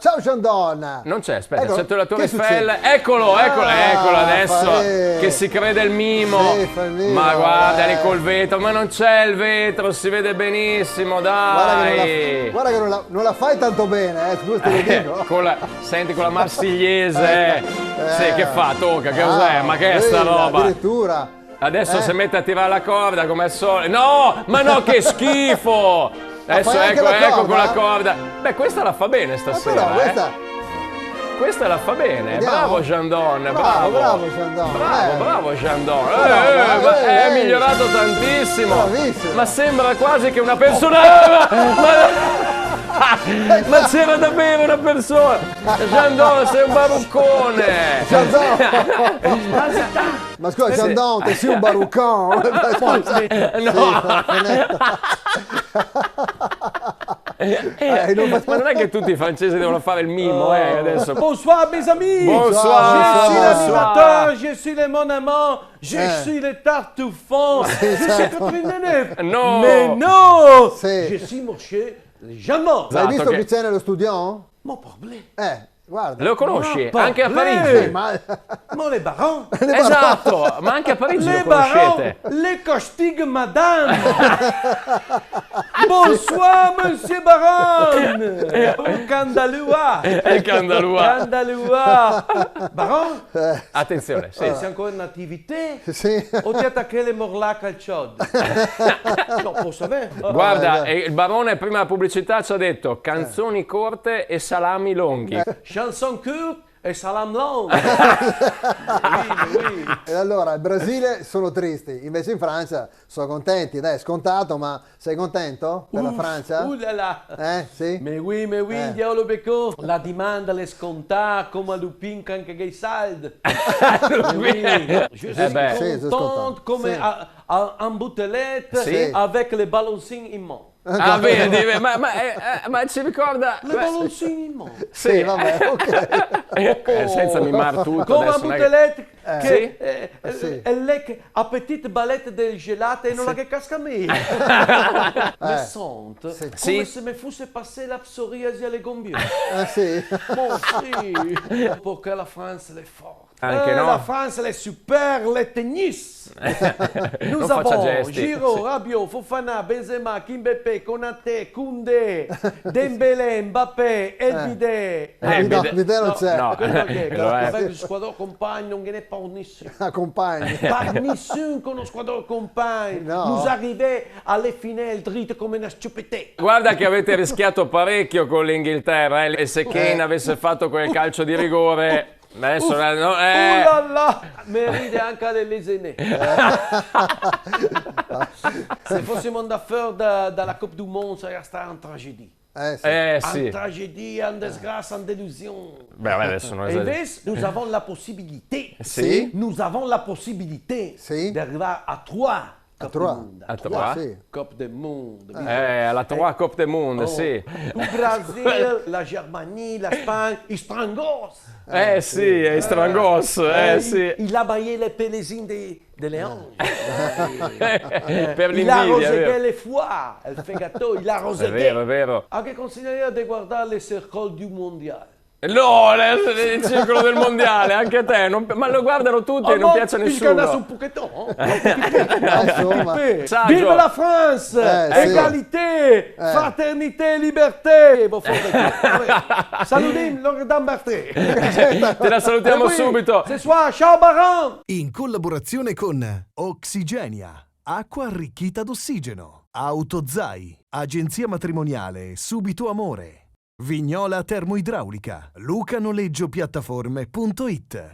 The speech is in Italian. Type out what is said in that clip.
Ciao Chandon! Non c'è, aspetta, Ecco, c'è la Tour che Eiffel. succede? Eccolo adesso che si crede il mimo. Sì, fa il mimo, Ma guarda lì col vetro, ma non c'è il vetro, si vede benissimo, dai. Guarda che non la fai tanto bene, scusa te lo dico. Senti con la marsigliese. Sì, che fa? Tocca, che cos'è? Ma che è sta roba? Addirittura. Adesso si mette a tirare la corda come al solito. No, ma no, che schifo! Adesso ecco con la corda. Beh, questa la fa bene stasera. Però questa la fa bene. Vediamo. Bravo Chandon, Bravo Chandon. Bravo Chandon. È migliorato tantissimo. Bravissimo. Ma sembra quasi che una persona. Ma c'era davvero una persona. Chandon, sei un baruccone. Ma scusa, Chandon, te sei un baruccone. Ma non è che tutti i francesi devono fare il mimo, adesso. Bonsoir mes amis. Bonsoir. Je suis l'animateur, je suis le mon amant, je suis le tartufon, je suis Catherine Deneuve. No. Mais non. Sì. Je suis Monsieur Jeannot. Hai visto che- chi c'è nello studio? Mon problème. Guarda. Lo conosci? Ma Anche a parlez. Parigi. Ma Mon les barons. Esatto, ma anche a Parigi Les lo barons, conoscete. les castigs madame. Bonsoir monsieur baron. Oh Candaloua. Il Candaloua. Candaloua. Baron, Attenzione, sì. c'est encore une activité? sì. O ti attaqué le morlac al chod? No, posso sapere? Guarda, il barone prima della pubblicità ci ha detto canzoni corte e salami lunghi. Chanson courte e salam long. Oui. E allora, il Brasile sono tristi, invece in Francia sono contenti. Dai, è scontato, ma sei contento per la Francia? Ouh là là. Sì? Mais oui, diavolo becco. La dimanda le scontà come a Lupin anche che i saldi. Oui. Je suis beh. Sì, sono contente scontato. come Sì. un boutelette Sì. avec les ballonsins in main. Ah, vedi, ma ci ricorda. Le ballonsins in main. Sì, vabbè, ok. Senza mimar tutto. Come adesso, un non è che- boutelette Sì? che Sì. è lei che a petite ballette del gelato e non la che casca a me. Le sente come Sì. se mi fosse passé la psoriasi alle gonghie. Sì. Bon, sì, perché la France est forte. Anche no. La France elle est super, le tennis. Nous Non faccia avons gesti. Giroud, Rabiot, Fofana, Benzema, Kimpembe, Konaté, Koundé, Dembélé, Mbappé, Elbide. No, Vidal non c'è. No. Quello che è, Lo è. avec le squadron compagne, non ne parle nessuno. Compagni. Pas nessuno con lo squadron compagne. No. Nous arrivés alle finali dritte come una stupidità. Guarda che avete rischiato parecchio con l'Inghilterra, e se Kane avesse fatto quel calcio di rigore. Adesso no, Oh là là, mi ride anche delle lesene. Se fossimo andati fuori dalla Coupe du Monde sarebbe stata una tragedia. Sì. Sì. Une tragédie, une disgrâce, une délusion. Beh, vabbè, adesso non Et esagero. invece, nous avons la possibilité. Sì. Nous avons la possibilité Sì. d'arrivare à 3 Coupe trois. du Monde. A trois? Sì. Coupe du Monde. Alla tua Coupe del Mondo, sì. Il Brasile, la Germanie, la Spagna, i strangos. Sì, è strangos, sì. Il a baillé les pélésines des anges. Per Il a l'invidia, è roségué vero. les foies, il fegato, il a È roségué. vero, è vero. Anche consigliere di guardare le circoli du mondiale. No, il circolo del mondiale, anche a te. Ma lo guardano tutti e non piace a Il canard nessuno. un pochettone. Insomma. Saggio. Vive la France! sì. Égalité! Fraternité, liberté! Salutim, Loredan Bertré! Te la salutiamo subito. Ce soir, ciao Baron! In collaborazione con Oxigenia, acqua arricchita d'ossigeno, Autozai, agenzia matrimoniale Subito Amore, Vignola Termoidraulica, lucanoleggiopiattaforme.it.